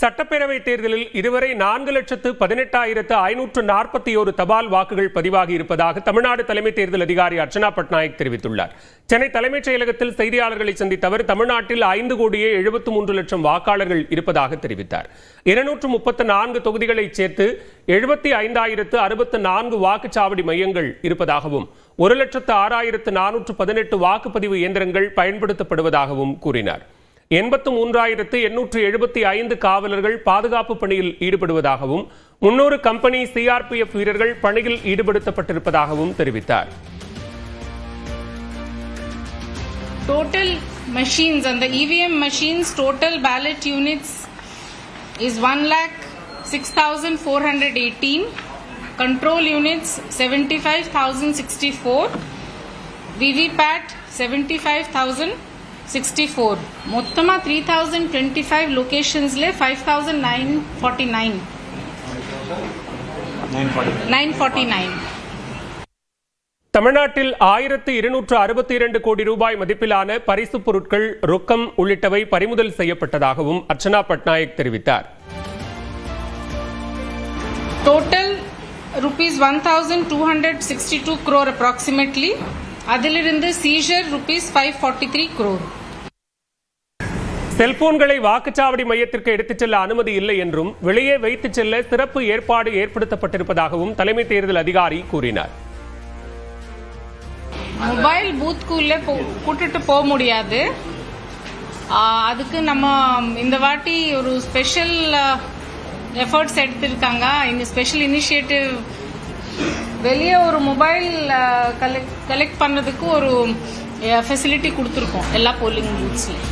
சட்டப்பேரவை தேர்தலில் இதுவரை 4,18,541 தபால் வாக்குகள் பதிவாகி இருப்பதாக தமிழ்நாடு தலைமை தேர்தல் அதிகாரி அர்ச்சனா பட்நாயக் தெரிவித்துள்ளார். சென்னை தலைமைச் செயலகத்தில் செய்தியாளர்களை சந்தித்த அவர் தமிழ்நாட்டில் 5,73,00,000 வாக்காளர்கள் இருப்பதாக தெரிவித்தார். 234 தொகுதிகளைச் சேர்த்து 75,064 வாக்குச்சாவடி மையங்கள் இருப்பதாகவும் 1,06,418 வாக்குப்பதிவு இயந்திரங்கள் பயன்படுத்தப்படுவதாகவும் கூறினார். 83,875 காவலர்கள் பாதுகாப்பு பணியில் ஈடுபடுவதாகவும் 300 கம்பெனி சிஆர்பிஎஃப் வீரர்கள் பணியில் ஈடுபடுத்தப்பட்டிருப்பதாகவும் தெரிவித்தார். Total machines and the EVM machines, total ballot units is 1,06,418. Control units 75,064. VVPAT 75,064. மொத்தமா 3,025 லொகேஷன்ஸ்ல 5,949. தமிழ்நாட்டில் 1,262 கோடி ரூபாய் மதிப்பிலான பரிசுப் பொருட்கள், ரொக்கம் உள்ளிட்டவை பறிமுதல் செய்யப்பட்டதாகவும் அர்ச்சனா பட்நாயக் தெரிவித்தார். Total rupees 1,262 crore approximately. அதிலிருந்து சீஷர் rupees 543 crore. செல்போன்களை வாக்குச்சாவடி மையத்திற்கு எடுத்துச் செல்ல அனுமதி இல்லை என்றும் வெளியே வைத்துச் செல்ல சிறப்பு ஏற்பாடு ஏற்படுத்தப்பட்டிருப்பதாகவும் தலைமை தேர்தல் அதிகாரி கூறினார். மொபைல் பூத்துக்குள்ள கூட்டிட்டு போக முடியாது. அதுக்கு நம்ம இந்த வாட்டி ஒரு ஸ்பெஷல் எஃபர்ட்ஸ் எடுத்திருக்காங்க. இந்த ஸ்பெஷல் இனிஷியேட்டிவ் வெளியே ஒரு மொபைல் கலெக்ட் பண்ணதுக்கு ஒரு ஃபெசிலிட்டி கொடுத்துருக்கோம் எல்லா போலிங் பூத்ஸ்லையும்.